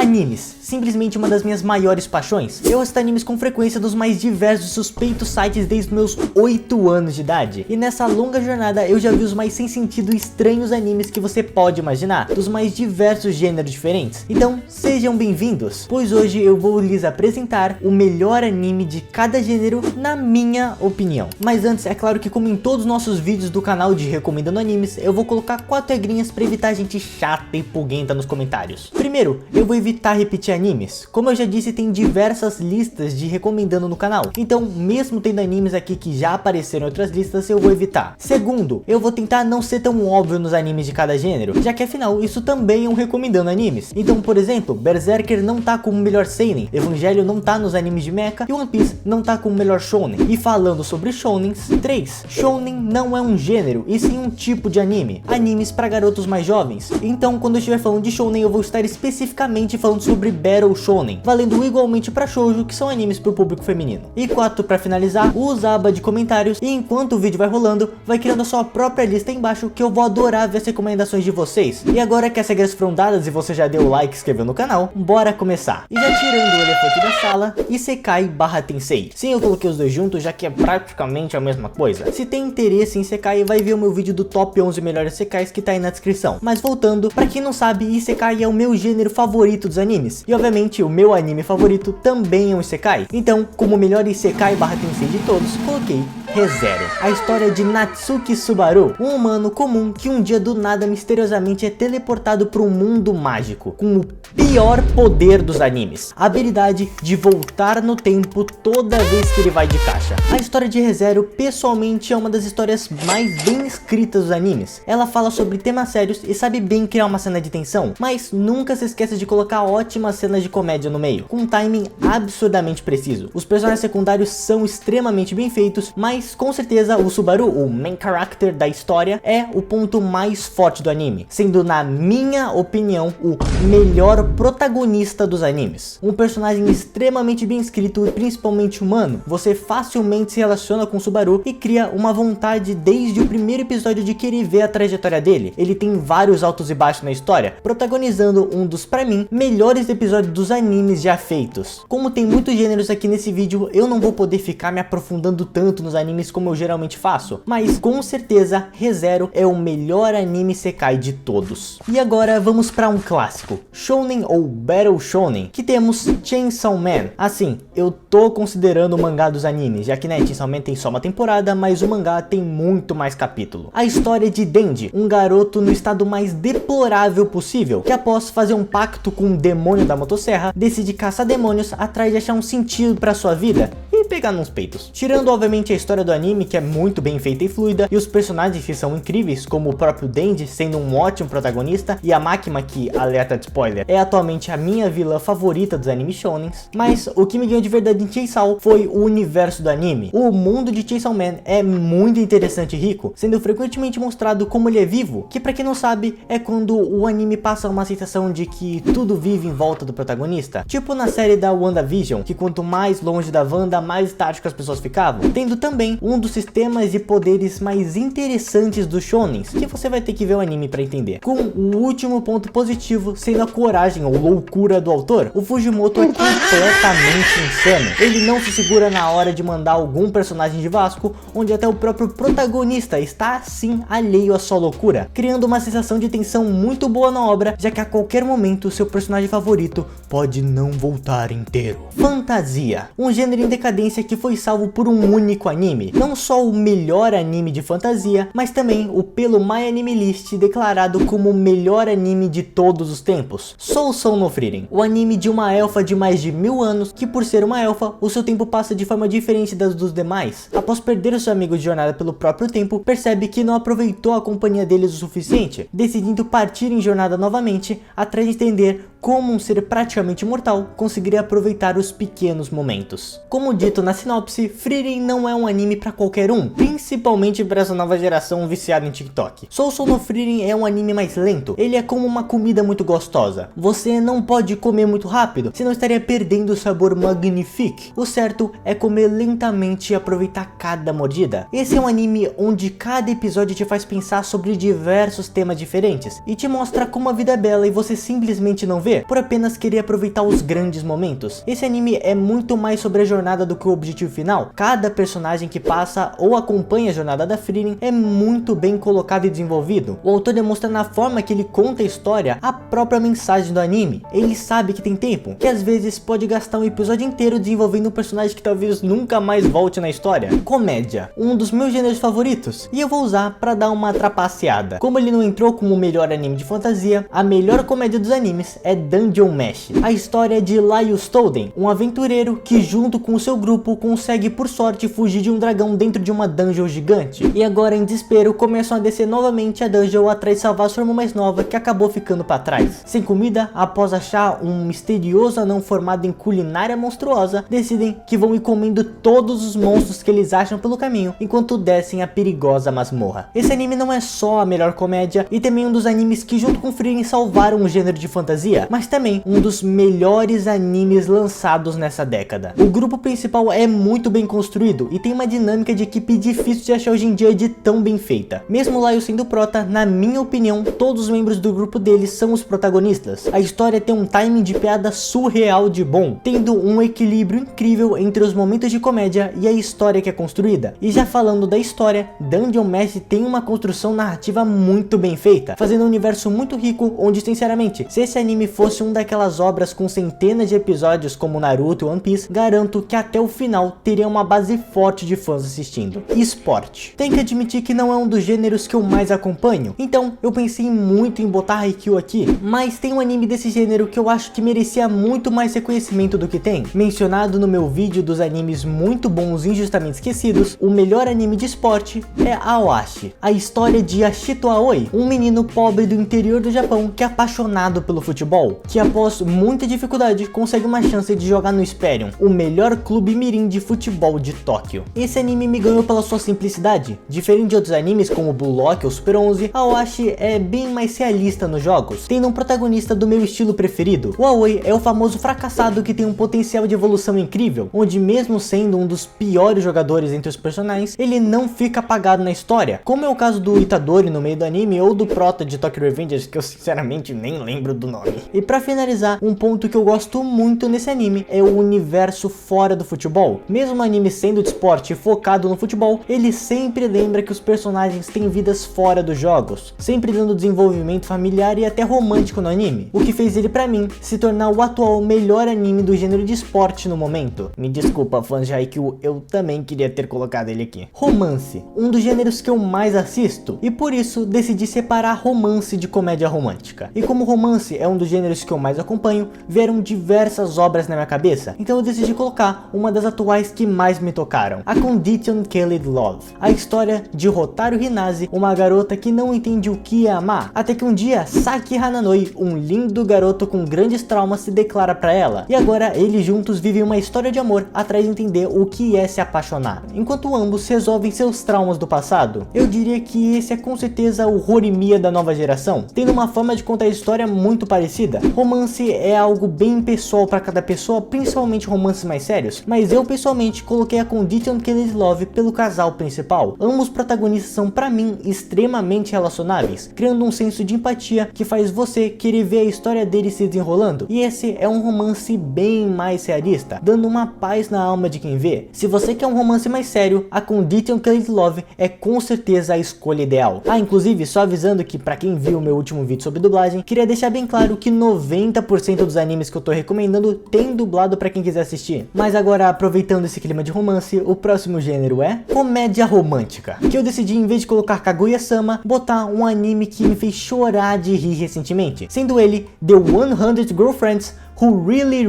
Animes, simplesmente uma das minhas maiores paixões. Eu assisto animes com frequência dos mais diversos e suspeitos sites desde meus 8 anos de idade. E nessa longa jornada eu já vi os mais sem sentido e estranhos animes que você pode imaginar, dos mais diversos gêneros diferentes. Então sejam bem-vindos, pois hoje eu vou lhes apresentar o melhor anime de cada gênero na minha opinião. Mas antes, é claro que como em todos os nossos vídeos do canal de Recomendando Animes, eu vou colocar 4 regrinhas para evitar gente chata e pulguenta nos comentários. Primeiro, eu vou evitar repetir animes. Como eu já disse, tem diversas listas de recomendando no canal, então mesmo tendo animes aqui que já apareceram em outras listas, eu vou evitar. Segundo, eu vou tentar não ser tão óbvio nos animes de cada gênero, já que afinal isso também é um recomendando animes. Então, por exemplo, Berserker não tá como o melhor seinen, Evangelho não tá nos animes de mecha e One Piece não tá como o melhor shounen. E falando sobre shounens, 3. Shounen não é um gênero, e sim um tipo de anime. Animes para garotos mais jovens. Então, quando eu estiver falando de shounen, eu vou estar especificamente falando sobre Battle Shounen, valendo igualmente para shoujo, que são animes para o público feminino. E 4, para finalizar, usa a aba de comentários e enquanto o vídeo vai rolando, vai criando a sua própria lista aí embaixo, que eu vou adorar ver as recomendações de vocês. E agora que as regras foram dadas e você já deu o like e inscreveu no canal, bora começar. E já tirando o elefante da sala, Isekai / Tensei. Sim, eu coloquei os dois juntos, já que é praticamente a mesma coisa. Se tem interesse em Isekai, vai ver o meu vídeo do top 11 melhores Isekais que tá aí na descrição. Mas voltando, pra quem não sabe, Isekai é o meu gênero favorito dos animes. E obviamente o meu anime favorito também é um Isekai. Então, como o melhor Isekai / Tensei de todos, coloquei Re:Zero. A história de Natsuki Subaru, um humano comum que um dia do nada misteriosamente é teleportado para um mundo mágico, com o pior poder dos animes, a habilidade de voltar no tempo toda vez que ele vai de caixa. A história de Re:Zero pessoalmente é uma das histórias mais bem escritas dos animes. Ela fala sobre temas sérios e sabe bem criar uma cena de tensão, mas nunca se esqueça de colocar ótimas cenas de comédia no meio, com um timing absurdamente preciso. Os personagens secundários são extremamente bem feitos, mas com certeza o Subaru, o main character da história, é o ponto mais forte do anime, sendo na minha opinião o melhor protagonista dos animes. Um personagem extremamente bem escrito e principalmente humano. Você facilmente se relaciona com o Subaru e cria uma vontade desde o primeiro episódio de querer ver a trajetória dele. Ele tem vários altos e baixos na história, protagonizando um dos, pra mim, melhores episódios dos animes já feitos. Como tem muitos gêneros aqui nesse vídeo, eu não vou poder ficar me aprofundando tanto nos animes como eu geralmente faço, mas com certeza Re:Zero é o melhor anime Isekai de todos. E agora vamos para um clássico, Shounen ou Battle Shounen, que temos Chainsaw Man. Assim, eu tô considerando o mangá dos animes, já que né, Chainsaw Man tem só uma temporada, mas o mangá tem muito mais capítulo. A história de Denji, um garoto no estado mais deplorável possível, que após fazer um pacto com um demônio da motosserra, decide caçar demônios atrás de achar um sentido para sua vida e pegar nos peitos. Tirando obviamente a história do anime, que é muito bem feita e fluida, e os personagens que são incríveis, como o próprio Denji sendo um ótimo protagonista, e a Makima, que, alerta de spoiler, é atualmente a minha vilã favorita dos animes shounens. Mas o que me ganhou de verdade em Chainsaw foi o universo do anime. O mundo de Chainsaw Man é muito interessante e rico, sendo frequentemente mostrado como ele é vivo, que pra quem não sabe, é quando o anime passa uma sensação de que tudo vive em volta do protagonista, tipo na série da WandaVision, que quanto mais longe da Wanda, mais estático as pessoas ficavam, tendo também um dos sistemas e poderes mais interessantes dos shounens, que você vai ter que ver o anime para entender. Com o último ponto positivo sendo a coragem ou loucura do autor, o Fujimoto é completamente insano. Ele não se segura na hora de mandar algum personagem de Vasco, onde até o próprio protagonista está assim alheio à sua loucura, criando uma sensação de tensão muito boa na obra, já que a qualquer momento seu personagem favorito pode não voltar inteiro. Fantasia, um gênero em decadência que foi salvo por um único anime, não só o melhor anime de fantasia, mas também o pelo My Anime List declarado como o melhor anime de todos os tempos, Sousou no Frieren, o anime de uma elfa de mais de 1000 anos, que por ser uma elfa, o seu tempo passa de forma diferente das dos demais. Após perder os seus amigos de jornada pelo próprio tempo, percebe que não aproveitou a companhia deles o suficiente, decidindo partir em jornada novamente, atrás de entender como um ser praticamente mortal conseguiria aproveitar os pequenos momentos. Como dito na sinopse, Frieren não é um anime para qualquer um, principalmente para essa nova geração viciada em TikTok. Sousou no Frieren é um anime mais lento, ele é como uma comida muito gostosa. Você não pode comer muito rápido, senão estaria perdendo o sabor magnifique. O certo é comer lentamente e aproveitar cada mordida. Esse é um anime onde cada episódio te faz pensar sobre diversos temas diferentes e te mostra como a vida é bela e você simplesmente não vê. ver por apenas querer aproveitar os grandes momentos. Esse anime é muito mais sobre a jornada do que o objetivo final. Cada personagem que passa ou acompanha a jornada da Frieren é muito bem colocado e desenvolvido. O autor demonstra na forma que ele conta a história a própria mensagem do anime. Ele sabe que tem tempo, que às vezes pode gastar um episódio inteiro desenvolvendo um personagem que talvez nunca mais volte na história. Comédia, um dos meus gêneros favoritos, e eu vou usar pra dar uma trapaceada. Como ele não entrou como o melhor anime de fantasia, a melhor comédia dos animes é Dungeon Meshi. A história é de Laius Tolden, um aventureiro que junto com o seu grupo consegue por sorte fugir de um dragão dentro de uma dungeon gigante. E agora em desespero começam a descer novamente a dungeon atrás de salvar sua irmã mais nova que acabou ficando para trás. Sem comida, após achar um misterioso anão formado em culinária monstruosa, decidem que vão ir comendo todos os monstros que eles acham pelo caminho enquanto descem a perigosa masmorra. Esse anime não é só a melhor comédia e também um dos animes que junto com Frieren salvaram o gênero de fantasia, mas também um dos melhores animes lançados nessa década. O grupo principal é muito bem construído e tem uma dinâmica de equipe difícil de achar hoje em dia de tão bem feita. Mesmo o Laius sendo prota, na minha opinião, todos os membros do grupo dele são os protagonistas. A história tem um timing de piada surreal de bom, tendo um equilíbrio incrível entre os momentos de comédia e a história que é construída. E já falando da história, Dungeon Meshi tem uma construção narrativa muito bem feita, fazendo um universo muito rico, onde sinceramente, se esse anime fosse um daquelas obras com centenas de episódios como Naruto e One Piece, garanto que até o final teria uma base forte de fãs assistindo. Esporte. Tem que admitir que não é um dos gêneros que eu mais acompanho, então eu pensei muito em botar Haikyuu aqui, mas tem um anime desse gênero que eu acho que merecia muito mais reconhecimento do que tem. Mencionado no meu vídeo dos animes muito bons e injustamente esquecidos, o melhor anime de esporte é Aoashi, a história de Ashito Aoi, um menino pobre do interior do Japão que é apaixonado pelo futebol, que após muita dificuldade consegue uma chance de jogar no Esperion, o melhor clube mirim de futebol de Tóquio. Esse anime me ganhou pela sua simplicidade. Diferente de outros animes como Blue Lock ou Super 11, Aoashi é bem mais realista nos jogos, tendo um protagonista do meu estilo preferido. O Aoi é o famoso fracassado que tem um potencial de evolução incrível, onde mesmo sendo um dos piores jogadores entre os personagens, ele não fica apagado na história, como é o caso do Itadori no meio do anime ou do prota de Tokyo Revengers, que eu sinceramente nem lembro do nome. E pra finalizar, um ponto que eu gosto muito nesse anime é o universo fora do futebol. Mesmo o anime sendo de esporte focado no futebol, ele sempre lembra que os personagens têm vidas fora dos jogos, sempre dando desenvolvimento familiar e até romântico no anime, o que fez ele pra mim se tornar o atual melhor anime do gênero de esporte no momento. Me desculpa, fãs de Haikyuu, eu também queria ter colocado ele aqui. Romance, um dos gêneros que eu mais assisto, e por isso decidi separar romance de comédia romântica. E como romance é um dos gêneros que eu mais acompanho, vieram diversas obras na minha cabeça, então eu decidi colocar uma das atuais que mais me tocaram, a Condition Killed Love, a história de Hotaru Hinase, uma garota que não entende o que é amar, até que um dia Saki Hananoi, um lindo garoto com grandes traumas, se declara pra ela, e agora eles juntos vivem uma história de amor atrás de entender o que é se apaixonar, enquanto ambos resolvem seus traumas do passado. Eu diria que esse é com certeza o Horimiya da nova geração, tendo uma forma de contar a história muito parecida. Romance é algo bem pessoal para cada pessoa, principalmente romances mais sérios, mas eu pessoalmente coloquei a Condition Killed Love pelo casal principal. Ambos protagonistas são pra mim extremamente relacionáveis, criando um senso de empatia que faz você querer ver a história deles se desenrolando, e esse é um romance bem mais realista, dando uma paz na alma de quem vê. Se você quer um romance mais sério, a Condition Killed Love é com certeza a escolha ideal. Inclusive, só avisando que pra quem viu o meu último vídeo sobre dublagem, queria deixar bem claro que 90% dos animes que eu tô recomendando tem dublado pra quem quiser assistir. Mas agora, aproveitando esse clima de romance, o próximo gênero é comédia romântica, que eu decidi, em vez de colocar Kaguya-sama, botar um anime que me fez chorar de rir recentemente, sendo ele The 100 Girlfriends Who Really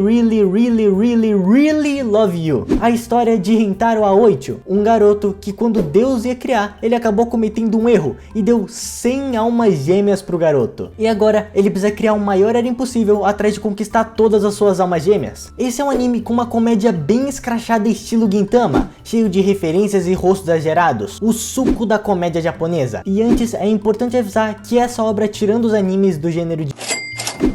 Love You. A história de Rintaro Aoichi, um garoto que quando Deus ia criar, ele acabou cometendo um erro e deu 100 almas gêmeas pro garoto. E agora ele precisa criar o maior era impossível atrás de conquistar todas as suas almas gêmeas. Esse é um anime com uma comédia bem escrachada estilo Gintama, cheio de referências e rostos exagerados, o suco da comédia japonesa. E antes é importante avisar que essa obra, tirando os animes do gênero de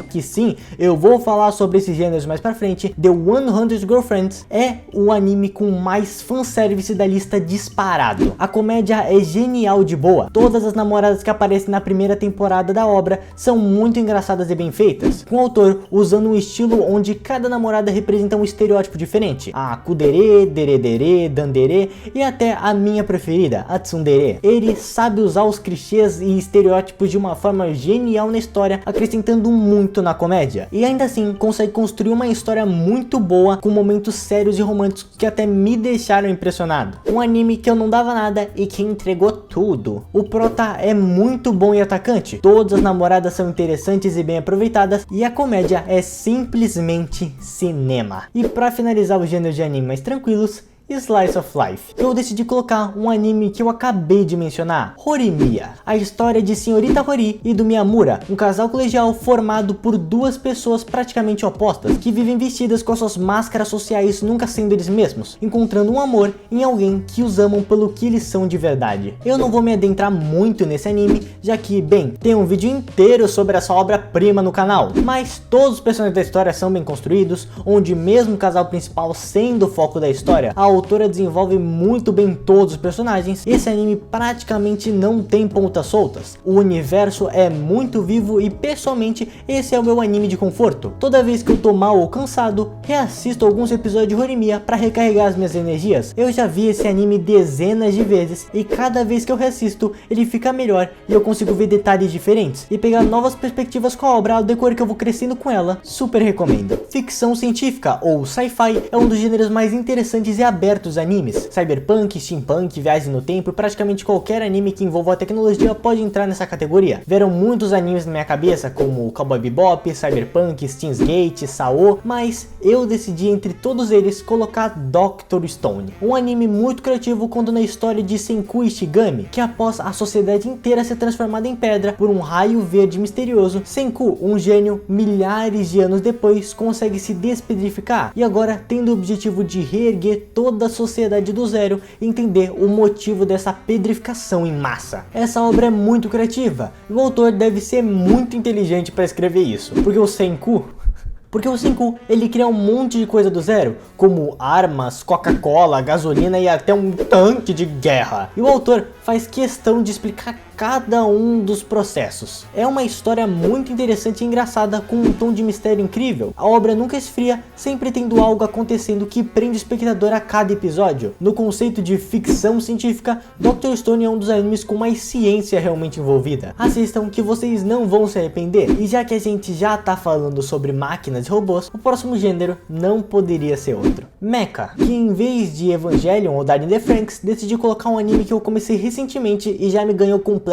que sim, eu vou falar sobre esses gêneros mais pra frente. The 100 Girlfriends é o anime com mais fanservice da lista disparado. A comédia é genial de boa. Todas as namoradas que aparecem na primeira temporada da obra são muito engraçadas e bem feitas, com o autor usando um estilo onde cada namorada representa um estereótipo diferente. A kudere, deredere, dandere e até a minha preferida, a tsundere. Ele sabe usar os clichês e estereótipos de uma forma genial na história, acrescentando muito na comédia. E ainda assim consegue construir uma história muito boa, com momentos sérios e românticos que até me deixaram impressionado. Um anime que eu não dava nada e que entregou tudo. O prota é muito bom e atacante, todas as namoradas são interessantes e bem aproveitadas, e a comédia é simplesmente cinema. E pra finalizar os gêneros de anime mais tranquilos, Slice of Life, eu decidi colocar um anime que eu acabei de mencionar, Horimiya, a história de Senhorita Hori e do Miyamura, um casal colegial formado por duas pessoas praticamente opostas, que vivem vestidas com suas máscaras sociais, nunca sendo eles mesmos, encontrando um amor em alguém que os amam pelo que eles são de verdade. Eu não vou me adentrar muito nesse anime, já que, bem, tem um vídeo inteiro sobre essa obra-prima no canal, mas todos os personagens da história são bem construídos, onde mesmo o casal principal sendo o foco da história, a autora desenvolve muito bem todos os personagens. Esse anime praticamente não tem pontas soltas. O universo é muito vivo e pessoalmente esse é o meu anime de conforto. Toda vez que eu tô mal ou cansado, reassisto alguns episódios de Horimiya para recarregar as minhas energias. Eu já vi esse anime dezenas de vezes e cada vez que eu reassisto ele fica melhor e eu consigo ver detalhes diferentes e pegar novas perspectivas com a obra ao decorrer que eu vou crescendo com ela. Super recomendo. Ficção científica ou sci-fi é um dos gêneros mais interessantes e abertos animes. Cyberpunk, steampunk, viagem no tempo e praticamente qualquer anime que envolva a tecnologia pode entrar nessa categoria. Vieram muitos animes na minha cabeça, como Cowboy Bebop, Cyberpunk, Steins Gate, Sao, mas eu decidi entre todos eles colocar Dr. Stone, um anime muito criativo contando a história de Senku Ishigami, que após a sociedade inteira ser transformada em pedra por um raio verde misterioso, Senku, um gênio, milhares de anos depois consegue se despedrificar e agora tendo o objetivo de reerguer toda a sociedade do zero e entender o motivo dessa pedrificação em massa. Essa obra é muito criativa e o autor deve ser muito inteligente para escrever isso, porque o Senku ele cria um monte de coisa do zero, como armas, Coca-Cola, gasolina e até um tanque de guerra. E o autor faz questão de explicar cada um dos processos. É uma história muito interessante e engraçada, com um tom de mistério incrível. A obra nunca esfria, sempre tendo algo acontecendo que prende o espectador a cada episódio. No conceito de ficção científica, Dr. Stone é um dos animes com mais ciência realmente envolvida. Assistam que vocês não vão se arrepender. E já que a gente já tá falando sobre máquinas e robôs, o próximo gênero não poderia ser outro. Mecha, que em vez de Evangelion ou Darling in the Franxx, decidi colocar um anime que eu comecei recentemente e já me ganhou completamente.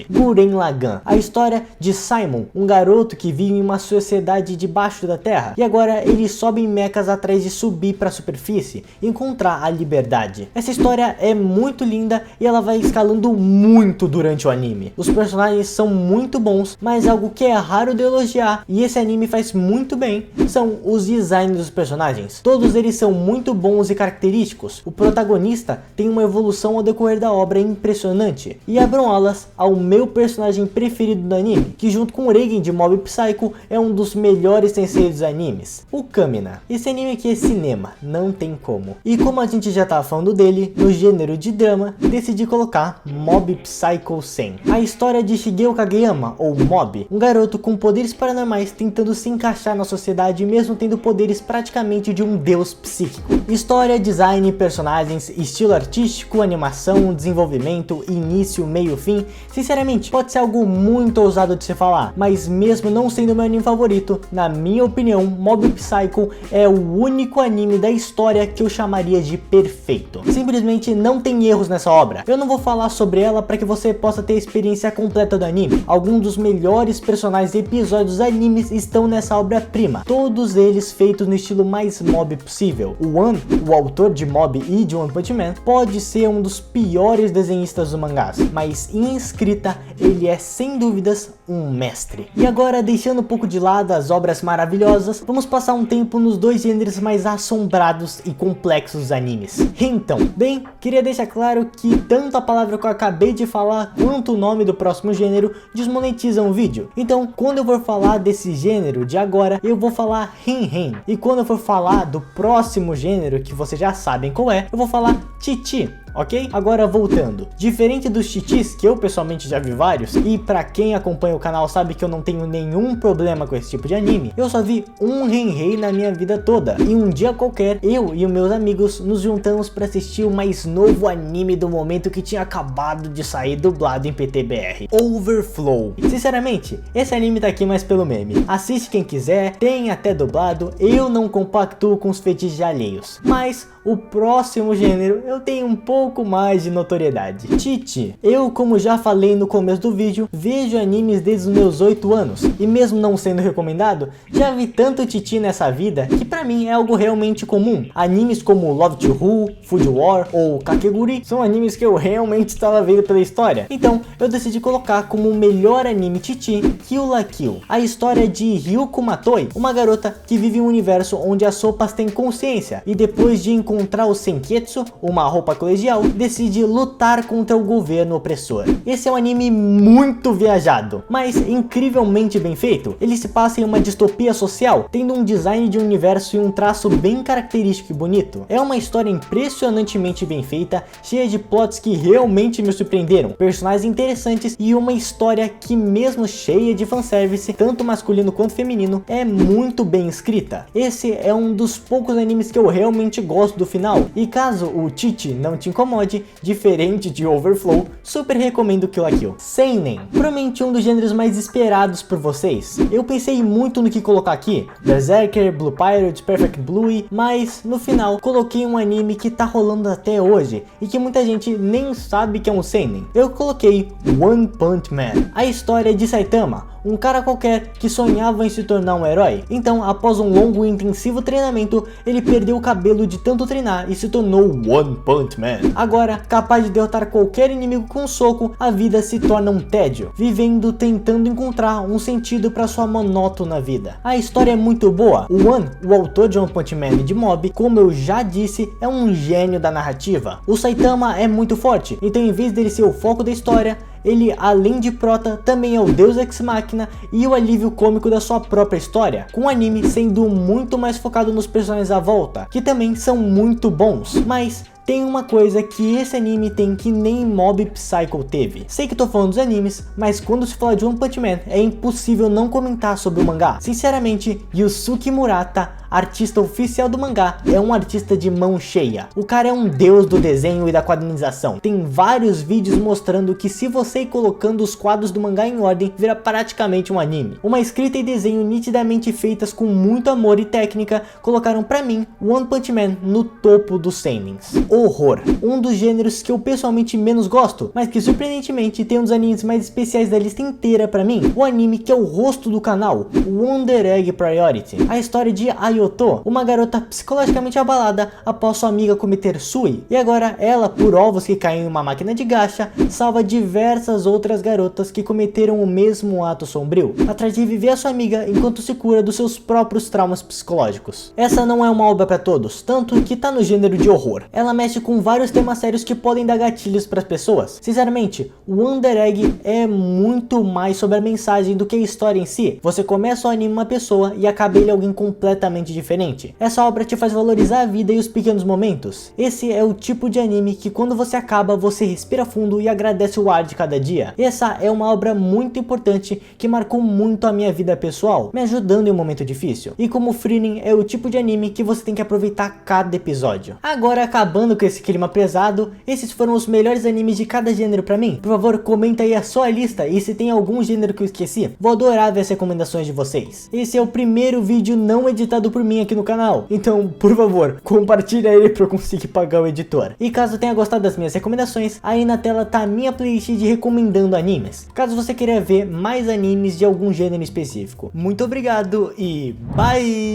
Gurren Lagann, a história de Simon, um garoto que vive em uma sociedade debaixo da terra e agora ele sobe em mechas atrás de subir para a superfície e encontrar a liberdade. Essa história é muito linda e ela vai escalando muito durante o anime. Os personagens são muito bons, mas algo que é raro de elogiar e esse anime faz muito bem são os designs dos personagens. Todos eles são muito bons e característicos. O protagonista tem uma evolução ao decorrer da obra impressionante e abram alas ao meu personagem preferido do anime, que junto com o Reigen de Mob Psycho é um dos melhores senseis dos animes, o Kamina. Esse anime aqui é cinema, não tem como. E como a gente já tava falando dele, no gênero de drama, decidi colocar Mob Psycho 100. A história de Shigeo Kageyama, ou Mob, um garoto com poderes paranormais tentando se encaixar na sociedade mesmo tendo poderes praticamente de um deus psíquico. História, design, personagens, estilo artístico, animação, desenvolvimento, início, meio, fim. Sinceramente, pode ser algo muito ousado de se falar, mas mesmo não sendo meu anime favorito, na minha opinião, Mob Psycho é o único anime da história que eu chamaria de perfeito. Simplesmente não tem erros nessa obra. Eu não vou falar sobre ela para que você possa ter a experiência completa do anime. Alguns dos melhores personagens e episódios dos animes estão nessa obra-prima, todos eles feitos no estilo mais mob possível. O One, o autor de Mob e de One Punch Man, pode ser um dos piores desenhistas dos mangás, mas em em escrita, ele é sem dúvidas um mestre. E agora, deixando um pouco de lado as obras maravilhosas, vamos passar um tempo nos dois gêneros mais assombrados e complexos dos animes. Então, bem, queria deixar claro que tanto a palavra que eu acabei de falar quanto o nome do próximo gênero desmonetizam o vídeo. Então, quando eu for falar desse gênero de agora, eu vou falar Hen-Hen. E quando eu for falar do próximo gênero, que vocês já sabem qual é, eu vou falar Chichi. Ok? Agora voltando, diferente dos chichis, que eu pessoalmente já vi vários, e pra quem acompanha o canal sabe que eu não tenho nenhum problema com esse tipo de anime, eu só vi um Hen-Hen na minha vida toda, e um dia qualquer, eu e os meus amigos nos juntamos pra assistir o mais novo anime do momento que tinha acabado de sair dublado em PTBR, Overflow. Sinceramente, esse anime tá aqui mais pelo meme, assiste quem quiser, tem até dublado, eu não compactuo com os fetiches alheios, mas o próximo gênero eu tenho um pouco mais de notoriedade. Chichi. Eu, como já falei no começo do vídeo, vejo animes desde os meus 8 anos, e mesmo não sendo recomendado, já vi tanto Chichi nessa vida que pra mim é algo realmente comum. Animes como Love to Who, Food War ou Kakeguri são animes que eu realmente estava vendo pela história, então eu decidi colocar como o melhor anime Chichi Kill la Kill, a história de Ryuko Matoi, uma garota que vive em um universo onde as sopas têm consciência, e depois de encontrar o Senketsu, uma roupa colegial, decide lutar contra o governo opressor. Esse é um anime muito viajado, mas incrivelmente bem feito. Ele se passa em uma distopia social, tendo um design de um universo e um traço bem característico e bonito. É uma história impressionantemente bem feita, cheia de plots que realmente me surpreenderam, personagens interessantes e uma história que, mesmo cheia de fanservice, tanto masculino quanto feminino, é muito bem escrita. Esse é um dos poucos animes que eu realmente gosto do final, e caso o Chichi não te incomode, diferente de Overflow, super recomendo Kill la Kill. Seinen, provavelmente um dos gêneros mais esperados por vocês. Eu pensei muito no que colocar aqui, Berserker, Blue Pirate, Perfect Blue, mas no final coloquei um anime que tá rolando até hoje e que muita gente nem sabe que é um seinen. Eu coloquei One Punch Man, a história de Saitama, um cara qualquer que sonhava em se tornar um herói. Então, após um longo e intensivo treinamento, ele perdeu o cabelo de tanto treinar e se tornou One Punch Man. Agora, capaz de derrotar qualquer inimigo com um soco, a vida se torna um tédio, vivendo tentando encontrar um sentido para sua monótona vida. A história é muito boa. O One, o autor de One Punch Man e de Mob, como eu já disse, é um gênio da narrativa. O Saitama é muito forte, então em vez dele ser o foco da história, ele, além de prota, também é o deus ex machina e o alívio cômico da sua própria história, com o anime sendo muito mais focado nos personagens à volta, que também são muito bons. Mas tem uma coisa que esse anime tem que nem Mob Psycho teve. Sei que tô falando dos animes, mas quando se fala de One Punch Man, é impossível não comentar sobre o mangá. Sinceramente, Yusuke Murata, artista oficial do mangá, é um artista de mão cheia. O cara é um deus do desenho e da quadrinização. Tem vários vídeos mostrando que se você ir colocando os quadros do mangá em ordem, vira praticamente um anime. Uma escrita e desenho nitidamente feitas com muito amor e técnica, colocaram pra mim One Punch Man no topo dos seinens. Horror, um dos gêneros que eu pessoalmente menos gosto, mas que surpreendentemente tem um dos animes mais especiais da lista inteira pra mim. O anime que é o rosto do canal, Wonder Egg Priority. A história de Ayoto, uma garota psicologicamente abalada após sua amiga cometer sui, e agora ela, por ovos que caem em uma máquina de gacha, salva diversas outras garotas que cometeram o mesmo ato sombrio, atrás de viver a sua amiga enquanto se cura dos seus próprios traumas psicológicos. Essa não é uma obra pra todos, tanto que tá no gênero de horror. Ela mexe com vários temas sérios que podem dar gatilhos para as pessoas. Sinceramente, o Wonder Egg é muito mais sobre a mensagem do que a história em si. Você começa o anime uma pessoa e acaba ele alguém completamente diferente. Essa obra te faz valorizar a vida e os pequenos momentos. Esse é o tipo de anime que quando você acaba, você respira fundo e agradece o ar de cada dia. Essa é uma obra muito importante que marcou muito a minha vida pessoal, me ajudando em um momento difícil. E como Frieren é o tipo de anime que você tem que aproveitar cada episódio. Agora, acabando com esse clima pesado, esses foram os melhores animes de cada gênero pra mim. Por favor, comenta aí a sua lista e se tem algum gênero que eu esqueci. Vou adorar ver as recomendações de vocês. Esse é o primeiro vídeo não editado por mim aqui no canal, então, por favor, compartilha ele pra eu conseguir pagar o editor. E caso tenha gostado das minhas recomendações, aí na tela tá a minha playlist de recomendando animes, caso você queira ver mais animes de algum gênero específico. Muito obrigado e bye!